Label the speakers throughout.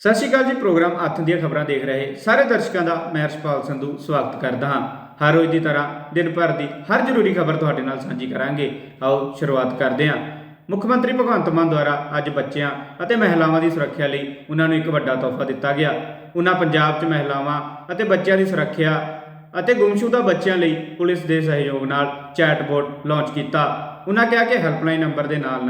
Speaker 1: ਸਤਿ ਸ਼੍ਰੀ ਅਕਾਲ ਜੀ। ਪ੍ਰੋਗਰਾਮ ਅੱਥ ਦੀਆਂ ਖਬਰਾਂ ਦੇਖ ਰਹੇ ਸਾਰੇ ਦਰਸ਼ਕਾਂ ਦਾ ਮੈਂ ਹਰਸ਼ਪਾਲ ਸੰਧੂ ਸਵਾਗਤ ਕਰਦਾ ਹਾਂ। ਹਰ ਰੋਜ਼ ਦੀ ਤਰ੍ਹਾਂ ਦਿਨ ਭਰ ਦੀ ਹਰ ਜ਼ਰੂਰੀ ਖਬਰ ਤੁਹਾਡੇ ਨਾਲ ਸਾਂਝੀ ਕਰਾਂਗੇ। ਆਓ ਸ਼ੁਰੂਆਤ ਕਰਦੇ ਹਾਂ। ਮੁੱਖ ਮੰਤਰੀ ਭਗਵੰਤ ਮਾਨ ਦੁਆਰਾ ਅੱਜ ਬੱਚਿਆਂ ਅਤੇ ਮਹਿਲਾਵਾਂ ਦੀ ਸੁਰੱਖਿਆ ਲਈ ਉਹਨਾਂ ਨੂੰ ਇੱਕ ਵੱਡਾ ਤੋਹਫਾ ਦਿੱਤਾ ਗਿਆ। ਉਹਨਾਂ ਪੰਜਾਬ 'ਚ ਮਹਿਲਾਵਾਂ ਅਤੇ ਬੱਚਿਆਂ ਦੀ ਸੁਰੱਖਿਆ ਅਤੇ ਗੁੰਮਸ਼ੁਦਾ ਬੱਚਿਆਂ ਲਈ ਪੁਲਿਸ ਦੇ ਸਹਿਯੋਗ ਨਾਲ ਚੈਟਬੋਟ ਲਾਂਚ ਕੀਤਾ। ਉਹਨਾਂ ਕਿਹਾ ਕਿ ਹੈਲਪਲਾਈਨ ਨੰਬਰ ਦੇ ਨਾਲ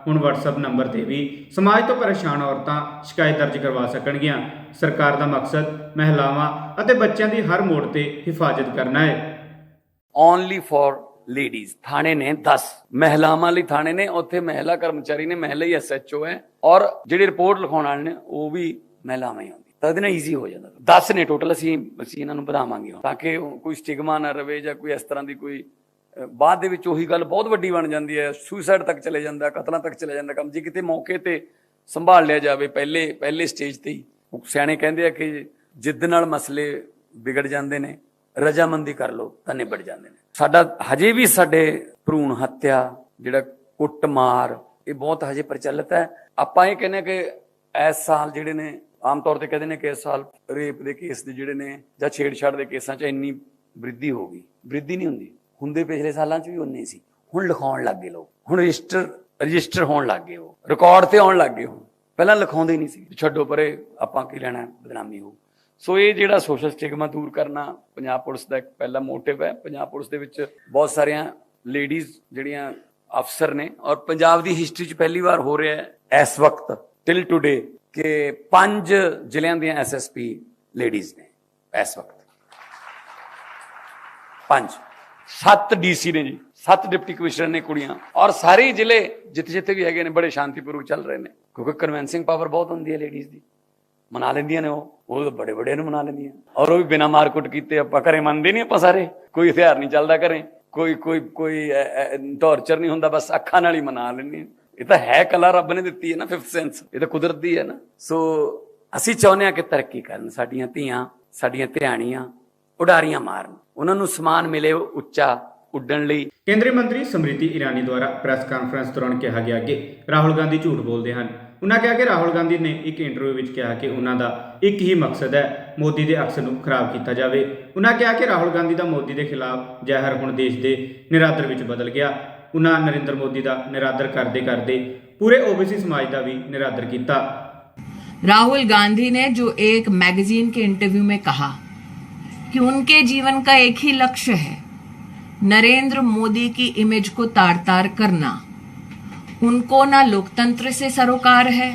Speaker 1: ਹੁਣ WhatsApp ਨੰਬਰ ਤੇ ਵੀ ਸਮਾਜ ਤੋਂ ਪਰੇਸ਼ਾਨ ਔਰਤਾਂ ਸ਼ਿਕਾਇਤ ਦਰਜ ਕਰਵਾ ਸਕਣਗੀਆਂ। ਸਰਕਾਰ ਦਾ ਮਕਸਦ ਮਹਿਲਾਵਾਂ ਅਤੇ ਬੱਚਿਆਂ ਦੀ ਹਰ ਮੋੜ ਤੇ ਹਿਫਾਜ਼ਤ ਕਰਨਾ ਹੈ।
Speaker 2: ਓਨਲੀ ਫॉर ਲੇਡੀਜ਼ ਥਾਣੇ ਨੇ 10 ਮਹਿਲਾਵਾਂ ਲਈ ਥਾਣੇ ਨੇ, ਉੱਥੇ ਮਹਿਲਾ ਕਰਮਚਾਰੀ ਨੇ, ਮਹਿਲਾ ਹੀ SHO ਹੈ ਔਰ ਜਿਹੜੀ ਰਿਪੋਰਟ ਲਿਖਾਉਣ ਵਾਲੇ ਨੇ ਉਹ ਵੀ ਮਹਿਲਾਵਾਂ ਹੀ ਹੁੰਦੀ, ਤਾਂ ਇਹਦੇ ਨਾਲ ਈਜ਼ੀ ਹੋ ਜਾਂਦਾ। 10 ਨੇ ਟੋਟਲ। ਅਸੀਂ ਇਹਨਾਂ ਨੂੰ ਵਧਾਵਾਂਗੇ ਤਾਂ ਕਿ ਕੋਈ ਸਟਿਗਮਾ ਨਾ ਰਵੇ ਜਾਂ ਕੋਈ ਇਸ ਤਰ੍ਹਾਂ ਦੀ ਕੋਈ ਬਾਅਦ ਦੇ ਵਿੱਚ ਉਹੀ ਗੱਲ ਬਹੁਤ ਵੱਡੀ ਬਣ ਜਾਂਦੀ ਹੈ, ਸੁਸਾਈਡ ਤੱਕ ਚਲੇ ਜਾਂਦਾ, ਕਤਲਾਂ ਤੱਕ ਚਲੇ ਜਾਂਦਾ ਕੰਮ। ਜੇ ਕਿਤੇ ਮੌਕੇ ਤੇ ਸੰਭਾਲ ਲਿਆ ਜਾਵੇ ਪਹਿਲੇ ਸਟੇਜ ਤੇ ਹੀ, ਸਿਆਣੇ ਕਹਿੰਦੇ ਆ ਕਿ ਜਿੱਦ ਨਾਲ ਮਸਲੇ ਵਿਗੜ ਜਾਂਦੇ ਨੇ, ਰਜਾਮੰਦੀ ਕਰ ਲਓ ਤਾਂ ਨਿਬੜ ਜਾਂਦੇ ਨੇ। ਸਾਡਾ ਹਜੇ ਵੀ ਸਾਡੇ ਭਰੂਣ ਹੱਤਿਆ, ਜਿਹੜਾ ਕੁੱਟਮਾਰ, ਇਹ ਬਹੁਤ ਹਜੇ ਪ੍ਰਚਲਿਤ ਹੈ। ਆਪਾਂ ਇਹ ਕਹਿੰਦੇ ਕਿ ਇਸ ਸਾਲ ਜਿਹੜੇ ਨੇ ਆਮ ਤੌਰ ਤੇ ਕਹਿੰਦੇ ਨੇ ਕਿ ਇਸ ਸਾਲ ਰੇਪ ਦੇ ਕੇਸ ਦੇ ਜਿਹੜੇ ਨੇ ਜਾਂ ਛੇੜਛਾੜ ਦੇ ਕੇਸਾਂ 'ਚ ਇੰਨੀ ਵ੍ਰਿੱਧੀ ਹੋ ਗਈ। ਵ੍ਰਿੱਧੀ ਨਹੀਂ ਹੁੰਦੇ ਪਿਛਲੇ ਸਾਲਾਂ 'ਚ ਵੀ ਉਨੇ ਸੀ। ਹੁਣ ਲਿਖਾਉਣ ਲੱਗ ਗਏ ਲੋਕ, ਹੁਣ ਰਜਿਸਟਰ ਹੋਣ ਲੱਗ ਗਏ, ਉਹ ਰਿਕਾਰਡ ਤੇ ਆਉਣ ਲੱਗ ਗਏ। ਹੁਣ ਪਹਿਲਾਂ ਲਿਖਾਉਂਦੇ ਨਹੀਂ ਸੀ, ਛੱਡੋ ਪਰੇ ਆਪਾਂ ਕੀ ਲੈਣਾ, ਬਦਨਾਮੀ ਹੋ। ਸੋ ਇਹ ਜਿਹੜਾ ਸੋਸ਼ਲ ਸਟਿਗਮਾ ਦੂਰ ਕਰਨਾ ਪੰਜਾਬ ਪੁਲਿਸ ਦਾ ਇੱਕ ਪਹਿਲਾ ਮੋਟਿਵ ਹੈ। ਪੰਜਾਬ ਪੁਲਿਸ ਦੇ ਵਿੱਚ ਬਹੁਤ ਸਾਰੀਆਂ ਲੇਡੀਜ਼ ਜਿਹੜੀਆਂ ਅਫਸਰ ਨੇ ਔਰ ਪੰਜਾਬ ਦੀ ਹਿਸਟਰੀ 'ਚ ਪਹਿਲੀ ਵਾਰ ਹੋ ਰਿਹਾ ਹੈ ਇਸ ਵਕਤ ਟਿਲ ਟੂਡੇ ਕਿ 5 ਜ਼ਿਲ੍ਹਿਆਂ ਦੀਆਂ SSP ਲੇਡੀਜ਼ ਨੇ ਇਸ ਵਕਤ। 5 7 DC ਨੇ ਜੀ, 7 ਡਿਪਟੀ ਕਮਿਸ਼ਨਰ ਨੇ ਕੁੜੀਆਂ, ਔਰ ਸਾਰੇ ਜ਼ਿਲ੍ਹੇ ਜਿੱਥੇ ਵੀ ਹੈਗੇ ਨੇ ਬੜੇ ਸ਼ਾਂਤੀਪੂਰਵਕ ਚੱਲ ਰਹੇ ਨੇ, ਕਿਉਂਕਿ ਕਨਵੈਂਸਿੰਗ ਪਾਵਰ ਬਹੁਤ ਹੁੰਦੀ ਹੈ ਲੇਡੀਜ਼ ਦੀ। ਮਨਾ ਲੈਂਦੀਆਂ ਨੇ ਉਹ ਤਾਂ ਬੜੇ ਨੂੰ ਮਨਾ ਲੈਂਦੀਆਂ, ਔਰ ਉਹ ਵੀ ਬਿਨਾਂ ਮਾਰਕੁੱਟ ਕੀਤੇ। ਆਪਾਂ ਘਰੇ ਮੰਨਦੇ ਨਹੀਂ, ਆਪਾਂ ਸਾਰੇ ਕੋਈ ਹਥਿਆਰ ਨਹੀਂ ਚੱਲਦਾ ਘਰੇ, ਕੋਈ ਟੌਰਚਰ ਨਹੀਂ ਹੁੰਦਾ, ਬਸ ਅੱਖਾਂ ਨਾਲ ਹੀ ਮਨਾ ਲੈਂਦੇ। ਇਹ ਤਾਂ ਹੈ ਕਲਾ ਰੱਬ ਨੇ ਦਿੱਤੀ ਹੈ ਨਾ, 5th ਸੈਂਸ, ਇਹ ਤਾਂ ਕੁਦਰਤ ਦੀ ਹੈ ਨਾ। ਸੋ ਅਸੀਂ ਚਾਹੁੰਦੇ ਹਾਂ ਕਿ ਤਰੱਕੀ ਕਰਨ ਸਾਡੀਆਂ ਧੀਆਂ, ਸਾਡੀਆਂ ਧਿਆਣੀਆਂ, ਉਡਾਰੀਆਂ ਮਾਰਨ, ਉਹਨਾਂ ਨੂੰ ਸਮਾਨ ਮਿਲੇ ਉੱਚਾ ਉੱਡਣ ਲਈ।
Speaker 1: ਕੇਂਦਰੀ ਮੰਤਰੀ ਸਮ੍ਰਿਤੀ ਇਰਾਨੀ ਦੁਆਰਾ ਪ੍ਰੈਸ ਕਾਨਫਰੰਸ ਦੌਰਾਨ ਕਿਹਾ ਗਿਆ ਕਿ ਰਾਹੁਲ ਗਾਂਧੀ ਝੂਠ ਬੋਲਦੇ ਹਨ। ਉਹਨਾਂ ਕਿਹਾ ਕਿ ਰਾਹੁਲ ਗਾਂਧੀ ਨੇ ਇੱਕ ਇੰਟਰਵਿਊ ਵਿੱਚ ਕਿਹਾ ਕਿ ਉਹਨਾਂ ਦਾ ਇੱਕ ਹੀ ਮਕਸਦ ਹੈ, ਮੋਦੀ ਦੇ ਅਕਸ ਨੂੰ ਖਰਾਬ ਕੀਤਾ ਜਾਵੇ। ਉਹਨਾਂ ਕਿਹਾ ਕਿ ਰਾਹੁਲ ਗਾਂਧੀ ਦਾ ਮੋਦੀ ਦੇ ਖਿਲਾਫ ਜ਼ਹਿਰ ਹੁਣ ਦੇਸ਼ ਦੇ ਨਿਰਾਦਰ ਵਿੱਚ ਬਦਲ ਗਿਆ। ਉਹਨਾਂ ਨਰਿੰਦਰ मोदी ਦਾ ਨਿਰਾਦਰ ਕਰਦੇ ਕਰਦੇ पूरे OBC समाज का भी निरादर किया।
Speaker 3: राहुल गांधी ने जो एक मैगजीन के इंटरव्यू में कहा कि उनके जीवन का एक ही लक्ष्य है, नरेंद्र मोदी की इमेज को तार-तार करना। उनको ना लोकतंत्र से सरोकार है,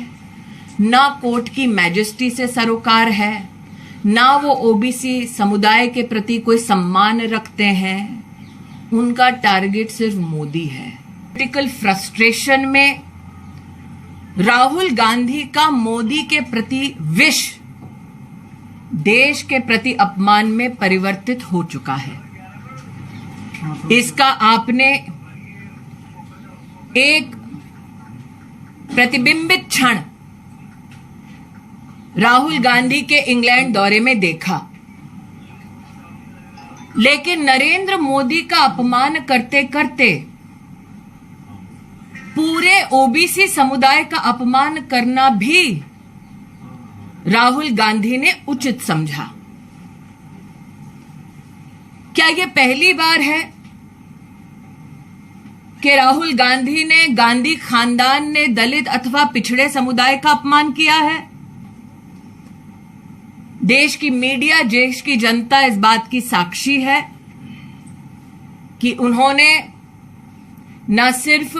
Speaker 3: ना कोर्ट की मैजेस्टी से सरोकार है, ना वो OBC समुदाय के प्रति कोई सम्मान रखते हैं। उनका टारगेट सिर्फ मोदी है। पॉलिटिकल फ्रस्ट्रेशन में राहुल गांधी का मोदी के प्रति विष देश के प्रति अपमान में परिवर्तित हो चुका है। इसका आपने एक प्रतिबिंबित क्षण राहुल गांधी के इंग्लैंड दौरे में देखा। लेकिन नरेंद्र मोदी का अपमान करते करते पूरे OBC समुदाय का अपमान करना भी राहुल गांधी ने उचित समझा। क्या यह पहली बार है कि राहुल गांधी ने, गांधी खानदान ने दलित अथवा पिछड़े समुदाय का अपमान किया है? देश की मीडिया, देश की जनता इस बात की साक्षी है कि उन्होंने न सिर्फ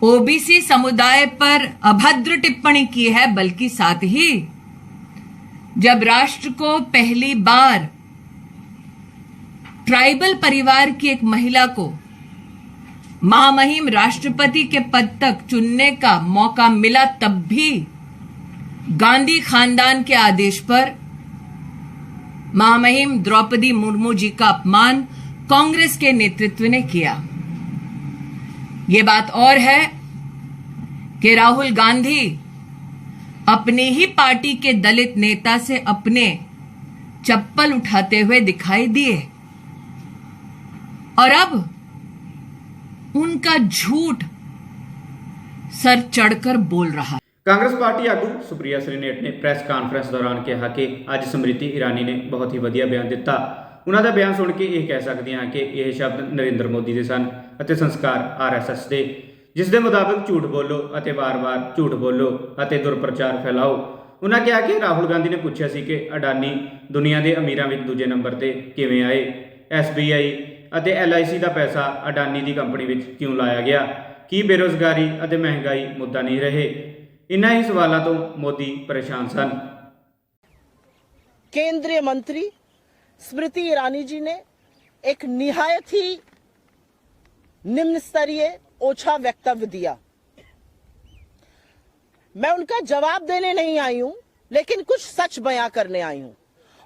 Speaker 3: OBC समुदाय पर अभद्र टिप्पणी की है, बल्कि साथ ही जब राष्ट्र को पहली बार ट्राइबल परिवार की एक महिला को महामहिम राष्ट्रपति के पद तक चुनने का मौका मिला, तब भी गांधी खानदान के आदेश पर महामहिम द्रौपदी मुर्मू जी का अपमान कांग्रेस के नेतृत्व ने किया। ये बात और है कि राहुल गांधी अपनी ही पार्टी के दलित नेता से अपने चप्पल उठाते हुए दिखाई दिए और अब उनका झूठ सर चढ़कर बोल रहा है।
Speaker 1: ਕਾਂਗਰਸ ਪਾਰਟੀ ਆਗੂ ਸੁਪ੍ਰਿਆ ਸ੍ਰੀਨੇਟ ਨੇ ਪ੍ਰੈਸ ਕਾਨਫਰੰਸ ਦੌਰਾਨ ਕਿਹਾ ਕਿ ਅੱਜ ਸਮ੍ਰਿਤੀ ਇਰਾਨੀ ਨੇ ਬਹੁਤ ਹੀ ਵਧੀਆ ਬਿਆਨ ਦਿੱਤਾ। ਉਹਨਾਂ ਦਾ ਬਿਆਨ ਸੁਣ ਕੇ ਇਹ ਕਹਿ ਸਕਦੇ ਹਾਂ ਕਿ ਇਹ ਸ਼ਬਦ ਨਰਿੰਦਰ ਮੋਦੀ ਦੇ ਸਨ ਅਤੇ ਸੰਸਕਾਰ RSS ਦੇ, ਜਿਸ ਦੇ ਮੁਤਾਬਕ ਝੂਠ ਬੋਲੋ ਅਤੇ ਵਾਰ-ਵਾਰ ਝੂਠ ਬੋਲੋ ਅਤੇ ਦੁਰਪ੍ਰਚਾਰ ਫੈਲਾਓ। ਉਹਨਾਂ ਕਿਹਾ ਕਿ ਰਾਹੁਲ ਗਾਂਧੀ ਨੇ ਪੁੱਛਿਆ ਸੀ ਕਿ ਅਡਾਨੀ ਦੁਨੀਆ ਦੇ ਅਮੀਰਾਂ ਵਿੱਚ ਦੂਜੇ ਨੰਬਰ ਤੇ ਕਿਵੇਂ ਆਏ। SBI ਅਤੇ LIC ਦਾ ਪੈਸਾ ਅਡਾਨੀ ਦੀ ਕੰਪਨੀ ਵਿੱਚ ਕਿਉਂ ਲਾਇਆ ਗਿਆ? ਕੀ ਬੇਰੁਜ਼ਗਾਰੀ ਅਤੇ ਮਹਿੰਗਾਈ ਮੁੱਦਾ ਨਹੀਂ ਰਹੇ? इन्हां ही सवालों तो मोदी परेशान सन।
Speaker 4: केंद्रीय मंत्री स्मृति ईरानी जी ने एक निहायत ही निम्न स्तरीय ओछा वक्तव्य दिया। मैं उनका जवाब देने नहीं आई हूं, लेकिन कुछ सच बयां करने आई हूं।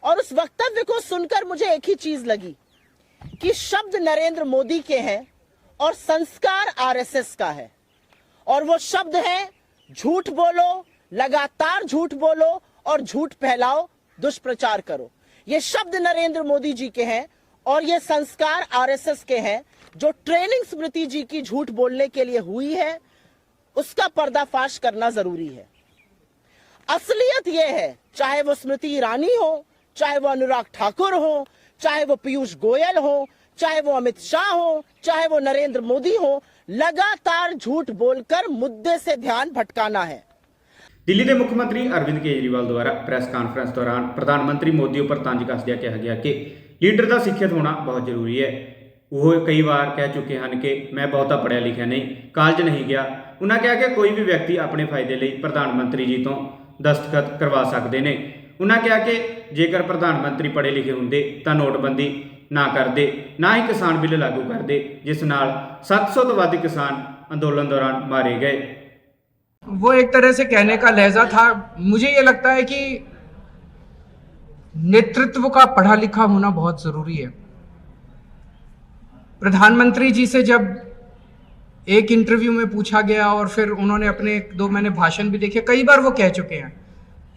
Speaker 4: और उस वक्तव्य को सुनकर मुझे एक ही चीज लगी कि शब्द नरेंद्र मोदी के हैं और संस्कार RSS का है, और वो शब्द है झूठ बोलो, लगातार झूठ बोलो और झूठ फैलाओ, दुष्प्रचार करो। ये शब्द नरेंद्र मोदी जी के हैं और ये संस्कार RSS के हैं। जो ट्रेनिंग स्मृति जी की झूठ बोलने के लिए हुई है, उसका पर्दाफाश करना जरूरी है। असलियत ये है, चाहे वो स्मृति ईरानी हो, चाहे वो अनुराग ठाकुर हो, चाहे वो पीयूष गोयल हो, चाहे वो अमित शाह हो, चाहे वो नरेंद्र मोदी हो, लगातार झूठ बोलकर मुद्दे से ध्यान भटकाना है।
Speaker 1: दिल्ली के मुख्यमंत्री अरविंद केजरीवाल द्वारा प्रेस कानफ्रेंस दौरान प्रधानमंत्री मोदी उपर तंज कसदिया कहा गया कि लीडर का सिੱਖਿਅਤ होना बहुत जरूरी है। वो कई बार कह चुके हैं कि मैं बहुता पढ़िया लिखिया नहीं, कॉलेज नहीं गया। उन्होंने कहा कि कोई भी व्यक्ति अपने फायदे लिए प्रधानमंत्री जी तो दस्तखत करवा सकते हैं। उन्होंने कहा कि जेकर प्रधानमंत्री पढ़े लिखे होंगे तो नोटबंदी ना करते, ना ही किसान बिल लागू करते, जिस नाल 700 तो वध किसान अंदोलन दौरान मारे गए।
Speaker 5: वो एक तरह से कहने का लहजा था। मुझे ये लगता है कि नेतृत्व का पढ़ा लिखा होना बहुत जरूरी है। प्रधानमंत्री जी से जब एक इंटरव्यू में पूछा गया और फिर उन्होंने अपने 2 मैंने भाषण भी देखे, कई बार वो कह चुके हैं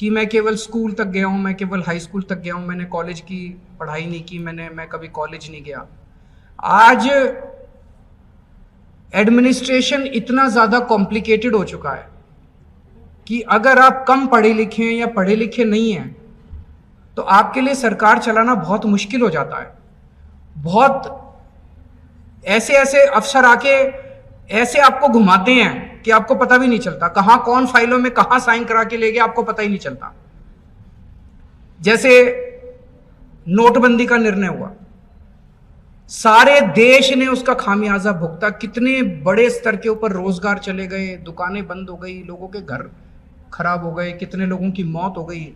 Speaker 5: कि मैं केवल स्कूल तक गया हूँ, मैं केवल हाई स्कूल तक गया हूँ, मैंने कॉलेज की पढ़ाई नहीं की, मैं कभी कॉलेज नहीं गया। आज एडमिनिस्ट्रेशन इतना ज़्यादा कॉम्प्लिकेटेड हो चुका है कि अगर आप कम पढ़े लिखे हैं या पढ़े लिखे नहीं हैं तो आपके लिए सरकार चलाना बहुत मुश्किल हो जाता है। बहुत ऐसे ऐसे अफसर आके ऐसे आपको घुमाते हैं कि आपको पता भी नहीं चलता कहां कौन फाइलों में कहां साइन करा के ले गया, आपको पता ही नहीं चलता। जैसे नोटबंदी का निर्णय हुआ, सारे देश ने उसका खामियाजा भुगता। कितने बड़े स्तर के ऊपर रोजगार चले गए, दुकानें बंद हो गई, लोगों के घर खराब हो गए, कितने लोगों की मौत हो गई।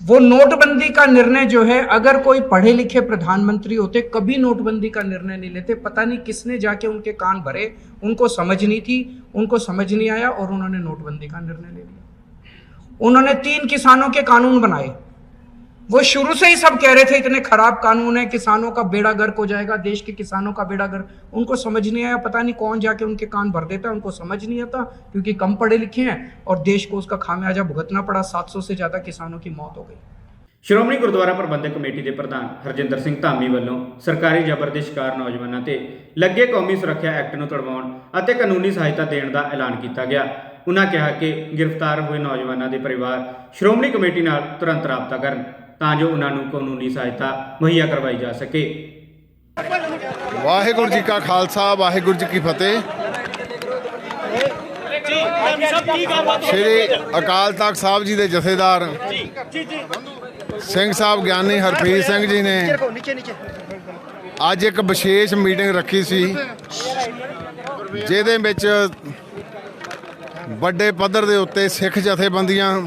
Speaker 5: वो नोटबंदी का निर्णय जो है, अगर कोई पढ़े लिखे प्रधानमंत्री होते कभी नोटबंदी का निर्णय नहीं लेते। पता नहीं किसने जाके उनके कान भरे, उनको समझ नहीं थी, उनको समझ नहीं आया और उन्होंने नोटबंदी का निर्णय ले लिया। उन्होंने 3 किसानों के कानून बनाए। वो शुरू से ही सब कह रहे थे इतने खराब कानून है, किसानों का बेड़ा गर्क हो जाएगा, देश के किसानों का बेड़ा गर्क। उनको समझ नहीं आया, पता नहीं कौन जाके उनके कान भर देता है, उनको समझ नहीं आता क्योंकि कम पढ़े लिखे हैं और देश को उसका खामियाजा भुगतना पड़ा। 700 से ज़्यादा किसानों की मौत हो गई।
Speaker 1: ਸ਼੍ਰੋਮਣੀ ਗੁਰਦੁਆਰਾ ਪ੍ਰਬੰਧਕ ਕਮੇਟੀ ਦੇ ਪ੍ਰਧਾਨ ਹਰਜਿੰਦਰ ਸਿੰਘ ਧਾਮੀ ਵੱਲੋਂ ਸਰਕਾਰੀ ਜ਼ਬਰ ਦੇ ਸ਼ਿਕਾਰ ਨੌਜਵਾਨਾਂ ਤੇ ਲੱਗੇ ਕੌਮੀ ਸੁਰੱਖਿਆ ਐਕਟ ਨੂੰ ਤੜਵਾਉਣ ਅਤੇ ਕਾਨੂੰਨੀ ਸਹਾਇਤਾ ਦੇਣ ਦਾ ਐਲਾਨ ਕੀਤਾ ਗਿਆ। ਉਨ੍ਹਾਂ ਕਿਹਾ ਕਿ ਗ੍ਰਿਫਤਾਰ ਹੋਏ ਨੌਜਵਾਨਾਂ ਦੇ ਪਰਿਵਾਰ ਸ਼੍ਰੋਮਣੀ ਕਮੇਟੀ ਨਾਲ ਤੁਰੰਤ ਰਾਬਤਾ ਕਰਨ ਤਾਂ ਜੋ ਉਹਨਾਂ ਨੂੰ ਕਾਨੂੰਨੀ ਸਹਾਇਤਾ ਮੁਹੱਈਆ ਕਰਵਾਈ ਜਾ ਸਕੇ।
Speaker 6: ਵਾਹਿਗੁਰੂ ਜੀ ਕਾ ਖਾਲਸਾ, ਵਾਹਿਗੁਰੂ ਜੀ ਕੀ ਫਤਿਹ। ਸ਼੍ਰੀ ਅਕਾਲ ਤਖਤ ਸਾਹਿਬ ਜੀ ਦੇ ਜਥੇਦਾਰ ਸਿੰਘ ਸਾਹਿਬ ਗਿਆਨੀ ਹਰਪ੍ਰੀਤ ਸਿੰਘ ਜੀ ਨੇ ਅੱਜ ਇੱਕ ਵਿਸ਼ੇਸ਼ ਮੀਟਿੰਗ ਰੱਖੀ ਸੀ, ਜਿਹਦੇ ਵਿੱਚ ਵੱਡੇ ਪੱਧਰ ਦੇ ਉੱਤੇ ਸਿੱਖ ਜਥੇਬੰਦੀਆਂ,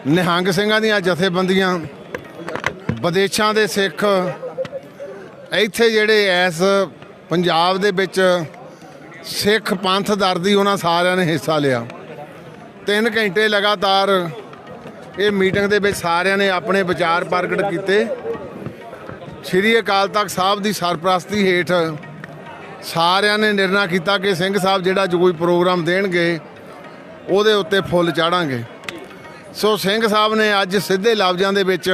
Speaker 6: ਨਿਹੰਗ ਸਿੰਘਾਂ ਦੀਆਂ ਜਥੇਬੰਦੀਆਂ, ਵਿਦੇਸ਼ਾਂ ਦੇ ਸਿੱਖ, ਇੱਥੇ ਜਿਹੜੇ ਇਸ ਪੰਜਾਬ ਦੇ ਵਿੱਚ ਸਿੱਖ ਪੰਥ ਦਰਦੀ, ਉਹਨਾਂ ਸਾਰਿਆਂ ਨੇ ਹਿੱਸਾ ਲਿਆ। 3 ਘੰਟੇ ਲਗਾਤਾਰ ਇਹ ਮੀਟਿੰਗ ਦੇ ਵਿੱਚ ਸਾਰਿਆਂ ਨੇ ਆਪਣੇ ਵਿਚਾਰ ਪ੍ਰਗਟ ਕੀਤੇ। ਸ਼੍ਰੀ ਅਕਾਲ ਤਖਤ ਸਾਹਿਬ ਦੀ ਸਰਪ੍ਰਸਤੀ ਹੇਠ ਸਾਰਿਆਂ ਨੇ ਨਿਰਣਾ ਕੀਤਾ ਕਿ ਸਿੰਘ ਸਾਹਿਬ ਜਿਹੜਾ ਜੋ ਕੋਈ ਪ੍ਰੋਗਰਾਮ ਦੇਣਗੇ ਉਹਦੇ ਉੱਤੇ ਫੁੱਲ ਚਾੜਾਂਗੇ। ਸੋ ਸਿੰਘ ਸਾਹਿਬ ਨੇ ਅੱਜ ਸਿੱਧੇ ਲਫ਼ਜ਼ਾਂ ਦੇ ਵਿੱਚ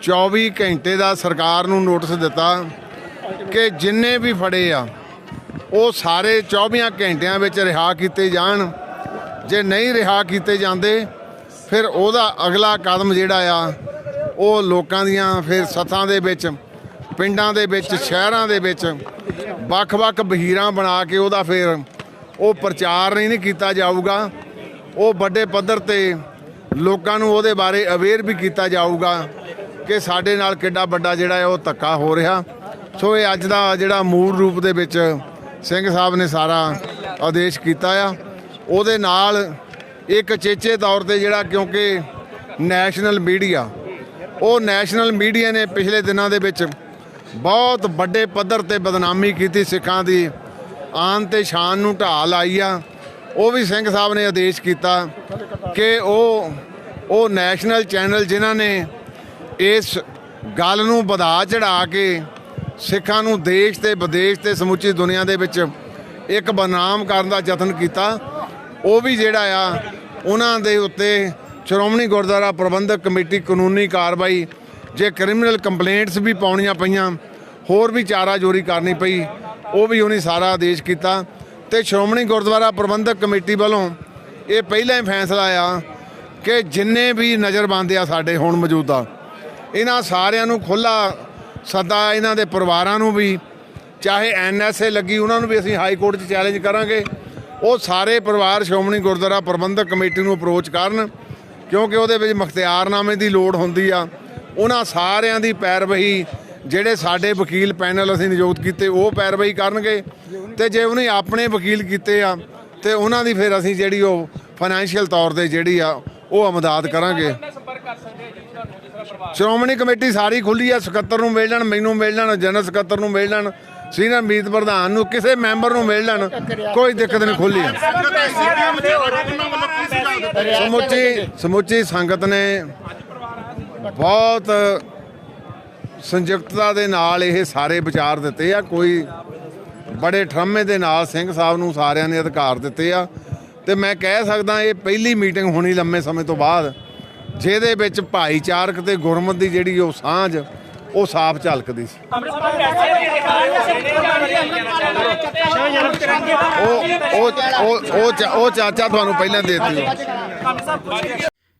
Speaker 6: 24 ਘੰਟੇ ਦਾ ਸਰਕਾਰ ਨੂੰ ਨੋਟਿਸ ਦਿੱਤਾ ਕਿ ਜਿੰਨੇ ਵੀ ਫੜੇ ਆ ਉਹ ਸਾਰੇ 24 ਘੰਟਿਆਂ ਵਿੱਚ ਰਿਹਾ ਕੀਤੇ ਜਾਣ। ਜੇ ਨਹੀਂ ਰਿਹਾ ਕੀਤੇ ਜਾਂਦੇ ਫਿਰ ਉਹਦਾ ਅਗਲਾ ਕਦਮ ਜਿਹੜਾ ਆ ਉਹ ਲੋਕਾਂ ਦੀਆਂ ਫਿਰ ਸੱਥਾਂ ਦੇ ਵਿੱਚ, ਪਿੰਡਾਂ ਦੇ ਵਿੱਚ, ਸ਼ਹਿਰਾਂ ਦੇ ਵਿੱਚ ਵੱਖ-ਵੱਖ ਵਹੀਰਾਂ ਬਣਾ ਕੇ ਉਹਦਾ ਫਿਰ ਉਹ ਪ੍ਰਚਾਰ ਨਹੀਂ ਕੀਤਾ ਜਾਊਗਾ। ਉਹ ਵੱਡੇ ਪੱਧਰ ਤੇ ਲੋਕਾਂ ਨੂੰ ਉਹਦੇ ਬਾਰੇ ਅਵੇਅਰ ਵੀ ਕੀਤਾ ਜਾਊਗਾ ਕਿ ਸਾਡੇ ਨਾਲ ਕਿੱਡਾ ਵੱਡਾ ਜਿਹੜਾ ਹੈ ਉਹ ਧੱਕਾ ਹੋ ਰਿਹਾ। ਸੋ ਇਹ ਅੱਜ ਦਾ ਜਿਹੜਾ ਮੂਲ ਰੂਪ ਦੇ ਵਿੱਚ ਸਿੰਘ ਸਾਹਿਬ ਨੇ ਸਾਰਾ ਆਦੇਸ਼ ਕੀਤਾ ਆ। ਉਹਦੇ ਨਾਲ ਇੱਕ ਚੇਚੇ ਤੌਰ ਤੇ ਜਿਹੜਾ, ਕਿਉਂਕਿ ਨੈਸ਼ਨਲ ਮੀਡੀਆ ਨੇ ਪਿਛਲੇ ਦਿਨਾਂ ਦੇ ਵਿੱਚ ਬਹੁਤ ਵੱਡੇ ਪੱਧਰ ਤੇ ਬਦਨਾਮੀ ਕੀਤੀ, ਸਿੱਖਾਂ ਦੀ ਆਨ ਤੇ ਸ਼ਾਨ ਨੂੰ ਢਾਹ ਲਾਈ ਆ। ਉਹ ਵੀ ਸਿੰਘ ਸਾਹਿਬ ਨੇ ਆਦੇਸ਼ ਕੀਤਾ ਕਿ ਉਹ ਨੈਸ਼ਨਲ ਚੈਨਲ ਜਿਨ੍ਹਾਂ ਨੇ ਇਸ ਗੱਲ ਨੂੰ ਵਧਾ ਚੜ੍ਹਾ ਕੇ ਸਿੱਖਾਂ ਨੂੰ ਦੇਸ਼ ਤੇ ਵਿਦੇਸ਼ ਤੇ ਸਮੁੱਚੀ ਦੁਨੀਆ ਦੇ ਵਿੱਚ ਇੱਕ ਬਦਨਾਮ ਕਰਨ ਦਾ ਯਤਨ ਕੀਤਾ, ਉਹ ਵੀ ਜਿਹੜਾ ਆ ਉਹਨਾਂ ਦੇ ਉੱਤੇ ਸ਼੍ਰੋਮਣੀ ਗੁਰਦੁਆਰਾ ਪ੍ਰਬੰਧਕ ਕਮੇਟੀ ਕਾਨੂੰਨੀ ਕਾਰਵਾਈ, ਜੇ ਕ੍ਰਿਮੀਨਲ ਕੰਪਲੇਂਟਸ ਵੀ ਪਾਉਣੀਆਂ ਪਈਆਂ, ਹੋਰ ਵੀ ਚਾਰਾ ਜੋਰੀ ਕਰਨੀ ਪਈ, ਉਹ ਵੀ ਉਹਨੇ ਸਾਰਾ ਆਦੇਸ਼ ਕੀਤਾ। ਤੇ ਸ਼੍ਰੋਮਣੀ ਗੁਰਦੁਆਰਾ ਪ੍ਰਬੰਧਕ ਕਮੇਟੀ ਵੱਲੋਂ ਇਹ ਪਹਿਲਾਂ ਹੀ ਫੈਸਲਾ ਆ ਕਿ ਜਿੰਨੇ ਵੀ ਨਜ਼ਰਬੰਦ ਆ ਸਾਡੇ ਹੁਣ ਮੌਜੂਦਾ, ਇਹਨਾਂ ਸਾਰਿਆਂ ਨੂੰ ਖੁੱਲ੍ਹਾ ਸੱਦਾ, ਇਹਨਾਂ ਦੇ ਪਰਿਵਾਰਾਂ ਨੂੰ ਵੀ, ਚਾਹੇ NSA ਲੱਗੀ ਉਹਨਾਂ ਨੂੰ ਵੀ ਅਸੀਂ ਹਾਈ ਕੋਰਟ 'ਚ ਚੈਲੰਜ ਕਰਾਂਗੇ। ਉਹ ਸਾਰੇ ਪਰਿਵਾਰ ਸ਼੍ਰੋਮਣੀ ਗੁਰਦੁਆਰਾ ਪ੍ਰਬੰਧਕ ਕਮੇਟੀ ਨੂੰ ਅਪਰੋਚ ਕਰਨ, ਕਿਉਂਕਿ ਉਹਦੇ ਵਿੱਚ ਮੁਖਤਿਆਰਨਾਮੇ ਦੀ ਲੋੜ ਹੁੰਦੀ ਆ। ਉਹਨਾਂ ਸਾਰਿਆਂ ਦੀ ਪੈਰਵੀ ਜਿਹੜੇ ਸਾਡੇ ਵਕੀਲ ਪੈਨਲ ਅਸੀਂ ਨਿਯੁਕਤ ਕੀਤੇ ਉਹ ਪੈਰਵਾਈ ਕਰਨਗੇ, ਤੇ ਜੇ ਉਹਨੇ ਆਪਣੇ ਵਕੀਲ ਕੀਤੇ ਆ ਤੇ ਉਹਨਾਂ ਦੀ ਫਿਰ ਅਸੀਂ ਜਿਹੜੀ ਉਹ ਫਾਈਨੈਂਸ਼ੀਅਲ ਤੌਰ ਤੇ ਜਿਹੜੀ ਆ ਉਹ ਮਦਦ ਕਰਾਂਗੇ। ਸ਼੍ਰੋਮਣੀ ਕਮੇਟੀ ਸਾਰੀ ਖੁੱਲੀ ਆ, ਸਕੱਤਰ ਨੂੰ ਮਿਲ ਲੈਣ, ਮੈਨੂੰ ਮਿਲ ਲੈਣ, ਜਨਰਲ ਸਕੱਤਰ ਨੂੰ ਮਿਲ ਲੈਣ, ਸੀਨੀਅਰ ਮੀਤ ਪ੍ਰਧਾਨ ਨੂੰ, ਕਿਸੇ ਮੈਂਬਰ ਨੂੰ ਮਿਲ ਲੈਣ, ਕੋਈ ਦਿੱਕਤ ਨਹੀਂ, ਖੁੱਲੀ ਆ। ਸਮੁੱਚੀ ਸੰਗਤ ਨੇ ਬਹੁਤ ਸੰਯੁਕਤਤਾ ਦੇ ਨਾਲ ਇਹ ਸਾਰੇ ਵਿਚਾਰ ਦਿੱਤੇ ਆ। ਕੋਈ ਬੜੇ ਠਰਮੇ ਦੇ ਨਾਲ ਸਿੰਘ ਸਾਹਿਬ ਨੂੰ ਸਾਰਿਆਂ ਨੇ ਅਧਿਕਾਰ ਦਿੱਤੇ ਆ, ਤੇ ਮੈਂ ਕਹਿ ਸਕਦਾ ਇਹ ਪਹਿਲੀ ਮੀਟਿੰਗ ਹੋਣੀ ਲੰਮੇ ਸਮੇਂ ਤੋਂ ਬਾਅਦ ਜਿਹਦੇ ਵਿੱਚ ਭਾਈਚਾਰਕ ਤੇ ਗੁਰਮਤ ਦੀ ਜਿਹੜੀ ਉਹ ਸਾਂਝ ਉਹ ਸਾਫ਼ ਝਲਕਦੀ ਸੀ। ਉਹ ਚਾਚਾ ਤੁਹਾਨੂੰ ਪਹਿਲਾਂ ਦੇ ਦਿੱਤੀ।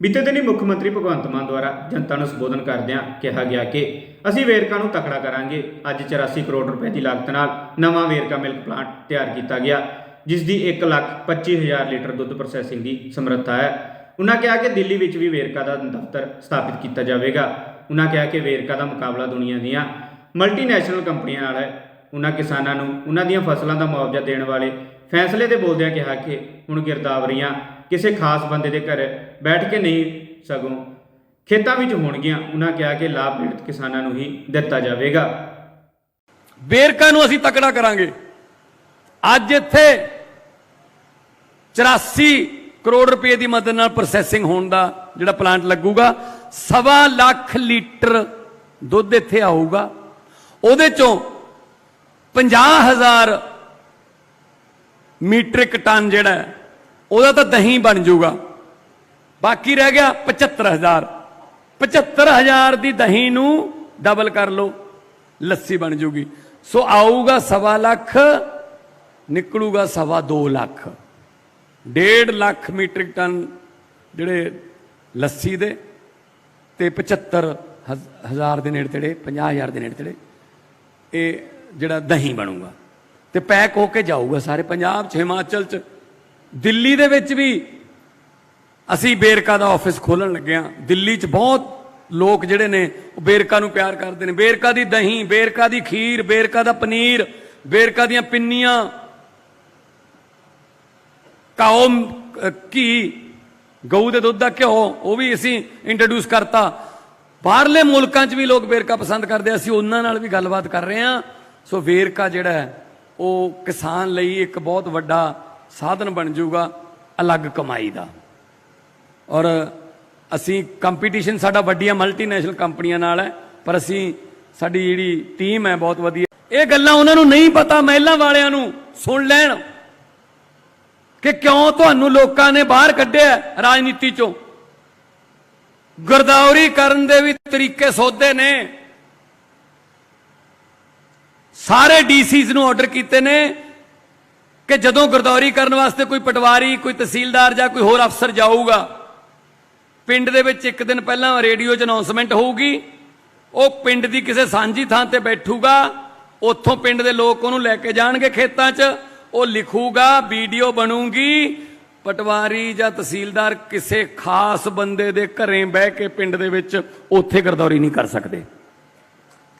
Speaker 1: ਬੀਤੇ ਦਿਨੀ ਮੁੱਖ ਮੰਤਰੀ ਭਗਵੰਤ ਮਾਨ ਦੁਆਰਾ ਜਨਤਾ ਨੂੰ ਸੰਬੋਧਨ ਕਰਦਿਆਂ ਕਿਹਾ ਗਿਆ ਕਿ ਅਸੀਂ ਵੇਰਕਾ ਨੂੰ ਤਕੜਾ ਕਰਾਂਗੇ। ਅੱਜ 84 ਕਰੋੜ ਰੁਪਏ ਦੀ ਲਾਗਤ ਨਾਲ ਨਵਾਂ ਵੇਰਕਾ ਮਿਲਕ ਪਲਾਂਟ ਤਿਆਰ ਕੀਤਾ ਗਿਆ, ਜਿਸ ਦੀ 1,25,000 ਲੀਟਰ ਦੁੱਧ ਪ੍ਰੋਸੈਸਿੰਗ ਦੀ ਸਮਰੱਥਾ ਹੈ। ਉਨ੍ਹਾਂ ਕਿਹਾ ਕਿ ਦਿੱਲੀ ਵਿੱਚ ਵੀ ਵੇਰਕਾ ਦਾ ਦਫ਼ਤਰ ਸਥਾਪਿਤ ਕੀਤਾ ਜਾਵੇਗਾ। ਉਨ੍ਹਾਂ ਕਿਹਾ ਕਿ ਵੇਰਕਾ ਦਾ ਮੁਕਾਬਲਾ ਦੁਨੀਆ ਦੀਆਂ ਮਲਟੀਨੈਸ਼ਨਲ ਕੰਪਨੀਆਂ ਨਾਲ ਹੈ। ਉਨ੍ਹਾਂ ਕਿਸਾਨਾਂ ਨੂੰ ਉਨ੍ਹਾਂ ਦੀਆਂ ਫਸਲਾਂ ਦਾ ਮੁਆਵਜ਼ਾ ਦੇਣ ਵਾਲੇ ਫੈਸਲੇ ਤੇ ਬੋਲਦਿਆਂ ਕਿਹਾ ਕਿ ਹੁਣ ਗਿਰਦਾਵਰੀਆਂ ਕਿਸੇ ਖਾਸ ਬੰਦੇ ਦੇ ਘਰ ਬੈਠ ਕੇ ਨਹੀਂ, ਸਗੋਂ ਖੇਤਾਂ ਵਿੱਚ ਹੋਣਗੀਆਂ। ਉਨ੍ਹਾਂ ਕਿਹਾ ਕਿ ਲਾਭ ਪੀੜਤ ਕਿਸਾਨਾਂ ਨੂੰ ਹੀ ਦਿੱਤਾ ਜਾਵੇਗਾ।
Speaker 2: ਵੇਰਕਾ ਨੂੰ ਅਸੀਂ ਤਕੜਾ ਕਰਾਂਗੇ। ਅੱਜ ਇੱਥੇ 84 ਕਰੋੜ ਰੁਪਏ ਦੀ ਮਦਦ ਨਾਲ ਪ੍ਰੋਸੈਸਿੰਗ ਹੋਣ ਦਾ ਜਿਹੜਾ ਪਲਾਂਟ ਲੱਗੂਗਾ, 1.25 ਲੱਖ ਲੀਟਰ ਦੁੱਧ ਇੱਥੇ ਆਊਗਾ। ਉਹਦੇ ਚੋਂ 50,000 ਮੀਟ੍ਰਿਕ ਟਨ ਜਿਹੜਾ ਉਹਦਾ ਤਾਂ ਦਹੀਂ ਬਣ ਜਾਊਗਾ। ਬਾਕੀ ਰਹਿ ਗਿਆ 75,000 ਦੀ ਦਹੀਂ ਨੂੰ ਡਬਲ ਕਰ ਲਓ, ਲੱਸੀ ਬਣ ਜੂਗੀ। ਸੋ ਆਊਗਾ 1.25 ਲੱਖ, ਨਿਕਲੂਗਾ 2.25 ਲੱਖ। 1.5 ਲੱਖ ਮੀਟ੍ਰਿਕ ਟਨ ਜਿਹੜੇ ਲੱਸੀ ਦੇ ਤੇ 75,000 ਦੇ ਨੇੜੇ ਤੇੜੇ, 50,000 ਦੇ ਨੇੜੇ ਤੇੜੇ ਇਹ ਜਿਹੜਾ ਦਹੀਂ ਬਣੂਗਾ ਤੇ ਪੈਕ ਹੋ ਕੇ ਜਾਊਗਾ ਸਾਰੇ ਪੰਜਾਬ 'ਚ, ਹਿਮਾਚਲ 'ਚ, ਦਿੱਲੀ ਦੇ ਵਿੱਚ ਵੀ ਅਸੀਂ ਵੇਰਕਾ ਦਾ ਆਫਿਸ ਖੋਲਣ ਲੱਗੇ ਹਾਂ। ਦਿੱਲੀ 'ਚ ਬਹੁਤ ਲੋਕ ਜਿਹੜੇ ਨੇ ਉਹ ਵੇਰਕਾ ਨੂੰ ਪਿਆਰ ਕਰਦੇ ਨੇ। ਵੇਰਕਾ ਦੀ ਦਹੀਂ, ਵੇਰਕਾ ਦੀ ਖੀਰ, ਵੇਰਕਾ ਦਾ ਪਨੀਰ, ਵੇਰਕਾ ਦੀਆਂ ਪਿੰਨੀਆਂ, ਕਾਓ ਘੀ, ਗਊ ਦੇ ਦੁੱਧ ਦਾ ਘਿਓ, ਉਹ ਵੀ ਅਸੀਂ ਇੰਟਰੋਡਿਊਸ ਕਰਤਾ। ਬਾਹਰਲੇ ਮੁਲਕਾਂ 'ਚ ਵੀ ਲੋਕ ਵੇਰਕਾ ਪਸੰਦ ਕਰਦੇ ਆ, ਅਸੀਂ ਉਹਨਾਂ ਨਾਲ ਵੀ ਗੱਲਬਾਤ ਕਰ ਰਹੇ ਹਾਂ। ਸੋ ਵੇਰਕਾ ਜਿਹੜਾ ਹੈ ਉਹ ਕਿਸਾਨ ਲਈ ਇੱਕ ਬਹੁਤ ਵੱਡਾ ਸਾਧਨ ਬਣ ਜਾਊਗਾ ਅਲੱਗ ਕਮਾਈ ਦਾ। ਔਰ ਅਸੀਂ ਕੰਪੀਟੀਸ਼ਨ ਸਾਡਾ ਵੱਡੀਆਂ ਮਲਟੀਨੈਸ਼ਨਲ ਕੰਪਨੀਆਂ ਨਾਲ ਹੈ, ਪਰ ਅਸੀਂ ਸਾਡੀ ਜਿਹੜੀ ਟੀਮ ਹੈ ਬਹੁਤ ਵਧੀਆ। ਇਹ ਗੱਲਾਂ ਉਹਨਾਂ ਨੂੰ ਨਹੀਂ ਪਤਾ, ਮਹਿਲਾਂ ਵਾਲਿਆਂ ਨੂੰ ਸੁਣ ਲੈਣ ਕਿ ਕਿਉਂ ਤੁਹਾਨੂੰ ਲੋਕਾਂ ਨੇ ਬਾਹਰ ਕੱਢਿਆ ਰਾਜਨੀਤੀ ਚੋਂ। ਗਿਰਦਾਵਰੀ ਕਰਨ ਦੇ ਵੀ ਤਰੀਕੇ ਸੋਧੇ ਨੇ। ਸਾਰੇ ਡੀਸੀਜ਼ ਨੂੰ ਆਰਡਰ ਕੀਤੇ ਨੇ ਕਿ ਜਦੋਂ ਗਰਦੌਰੀ ਕਰਨ ਵਾਸਤੇ ਕੋਈ ਪਟਵਾਰੀ, ਕੋਈ ਤਹਿਸੀਲਦਾਰ ਜਾਂ ਕੋਈ ਹੋਰ ਅਫਸਰ ਜਾਊਗਾ, ਪਿੰਡ ਦੇ ਵਿੱਚ ਇੱਕ ਦਿਨ ਪਹਿਲਾਂ ਰੇਡੀਓ 'ਚ ਅਨਾਉਂਸਮੈਂਟ ਹੋਊਗੀ, ਉਹ ਪਿੰਡ ਦੀ ਕਿਸੇ ਸਾਂਝੀ ਥਾਂ ਤੇ ਬੈਠੂਗਾ, ਉੱਥੋਂ ਪਿੰਡ ਦੇ ਲੋਕ ਉਹਨੂੰ ਲੈ ਕੇ ਜਾਣਗੇ ਖੇਤਾਂ 'ਚ, ਉਹ ਲਿਖੂਗਾ, ਵੀਡੀਓ ਬਣੂਗੀ, ਪਟਵਾਰੀ ਜਾਂ ਤਹਿਸੀਲਦਾਰ ਕਿਸੇ ਖਾਸ ਬੰਦੇ ਦੇ ਘਰੇ ਬਹਿ ਕੇ ਪਿੰਡ ਦੇ ਵਿੱਚ ਉੱਥੇ ਗਰਦੌਰੀ ਨਹੀਂ ਕਰ ਸਕਦੇ।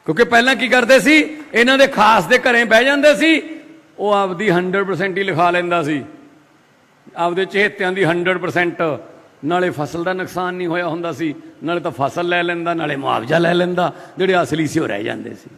Speaker 2: ਕਿਉਂਕਿ ਪਹਿਲਾਂ ਕੀ ਕਰਦੇ ਸੀ, ਇਹਨਾਂ ਦੇ ਖਾਸ ਦੇ ਘਰੇ ਬਹਿ ਜਾਂਦੇ ਸੀ, ਉਹ ਆਪਦੀ 100% ਹੀ ਲਿਖਾ ਲੈਂਦਾ ਸੀ, ਆਪਦੇ ਚਹੇਤਿਆਂ ਦੀ 100%, ਨਾਲੇ ਫਸਲ ਦਾ ਨੁਕਸਾਨ ਨਹੀਂ ਹੋਇਆ ਹੁੰਦਾ ਸੀ, ਨਾਲੇ ਤਾਂ ਫਸਲ ਲੈ ਲੈਂਦਾ, ਨਾਲੇ ਮੁਆਵਜ਼ਾ ਲੈ ਲੈਂਦਾ, ਜਿਹੜੇ ਅਸਲੀ ਸੀ ਉਹ ਰਹਿ ਜਾਂਦੇ ਸੀ।